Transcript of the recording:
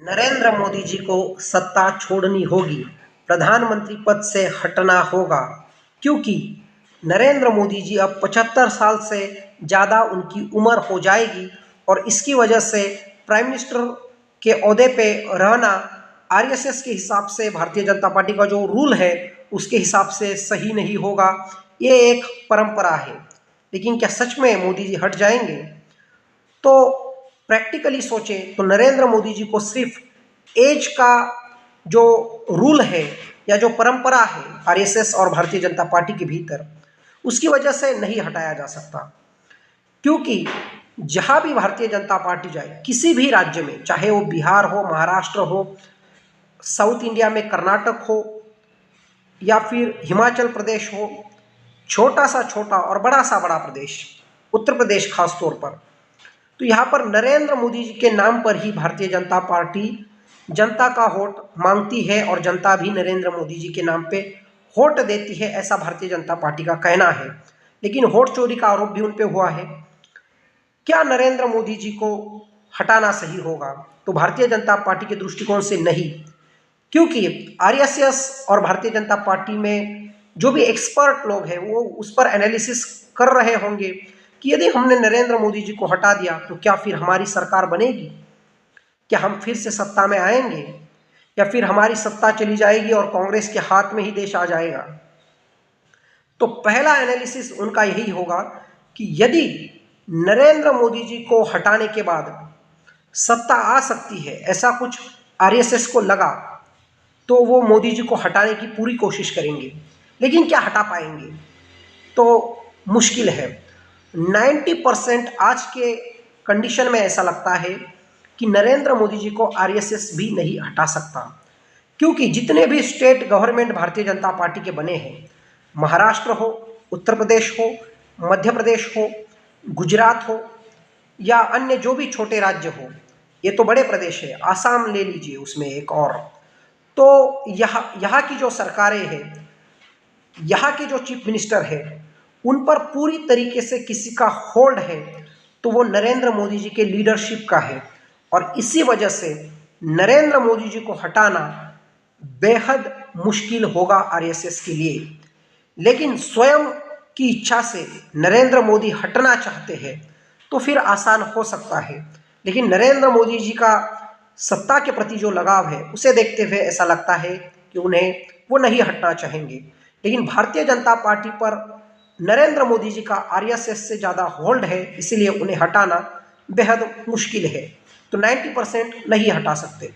नरेंद्र मोदी जी को सत्ता छोड़नी होगी, प्रधानमंत्री पद से हटना होगा, क्योंकि नरेंद्र मोदी जी अब 75 साल से ज़्यादा उनकी उम्र हो जाएगी और इसकी वजह से प्राइम मिनिस्टर के ओहदे पे रहना आरएसएस के हिसाब से, भारतीय जनता पार्टी का जो रूल है उसके हिसाब से सही नहीं होगा। ये एक परंपरा है, लेकिन क्या सच में मोदी जी हट जाएंगे? तो प्रैक्टिकली सोचे तो नरेंद्र मोदी जी को सिर्फ एज का जो रूल है या जो परंपरा है आरएसएस और भारतीय जनता पार्टी के भीतर, उसकी वजह से नहीं हटाया जा सकता। क्योंकि जहां भी भारतीय जनता पार्टी जाए, किसी भी राज्य में, चाहे वो बिहार हो, महाराष्ट्र हो, साउथ इंडिया में कर्नाटक हो या फिर हिमाचल प्रदेश हो, छोटा सा छोटा और बड़ा सा बड़ा प्रदेश, उत्तर प्रदेश खास तौर पर, तो यहाँ पर नरेंद्र मोदी जी के नाम पर ही भारतीय जनता पार्टी जनता का वोट मांगती है और जनता भी नरेंद्र मोदी जी के नाम पे वोट देती है, ऐसा भारतीय जनता पार्टी का कहना है। लेकिन वोट चोरी का आरोप भी उन पे हुआ है। क्या नरेंद्र मोदी जी को हटाना सही होगा? तो भारतीय जनता पार्टी के दृष्टिकोण से नहीं, क्योंकि आरएसएस और भारतीय जनता पार्टी में जो भी एक्सपर्ट लोग हैं वो उस पर एनालिसिस कर रहे होंगे कि यदि हमने नरेंद्र मोदी जी को हटा दिया तो क्या फिर हमारी सरकार बनेगी? क्या हम फिर से सत्ता में आएंगे, या फिर हमारी सत्ता चली जाएगी और कांग्रेस के हाथ में ही देश आ जाएगा? तो पहला एनालिसिस उनका यही होगा कि यदि नरेंद्र मोदी जी को हटाने के बाद सत्ता आ सकती है, ऐसा कुछ आरएसएस को लगा, तो वो मोदी जी को हटाने की पूरी कोशिश करेंगे। लेकिन क्या हटा पाएंगे? तो मुश्किल है। 90% आज के कंडीशन में ऐसा लगता है कि नरेंद्र मोदी जी को आरएसएस भी नहीं हटा सकता, क्योंकि जितने भी state government Bharatiya Janata party के बने हैं, महाराष्ट्र हो, उत्तर प्रदेश हो, मध्य प्रदेश हो, गुजरात हो या अन्य जो भी छोटे राज्य हो, ये तो बड़े प्रदेश है, आसाम ले लीजिए उसमें एक और, तो यहाँ की जो सरकारें हैं, यहाँ के जो चीफ मिनिस्टर है, उन पर पूरी तरीके से किसी का होल्ड है तो वो नरेंद्र मोदी जी के लीडरशिप का है। और इसी वजह से नरेंद्र मोदी जी को हटाना बेहद मुश्किल होगा आरएसएस के लिए। लेकिन स्वयं की इच्छा से नरेंद्र मोदी हटना चाहते हैं तो फिर आसान हो सकता है। लेकिन नरेंद्र मोदी जी का सत्ता के प्रति जो लगाव है उसे देखते हुए ऐसा लगता है कि उन्हें वो नहीं हटना चाहेंगे। लेकिन भारतीय जनता पार्टी पर नरेंद्र मोदी जी का आरएसएस से ज़्यादा होल्ड है, इसीलिए उन्हें हटाना बेहद मुश्किल है। तो 90% नहीं हटा सकते।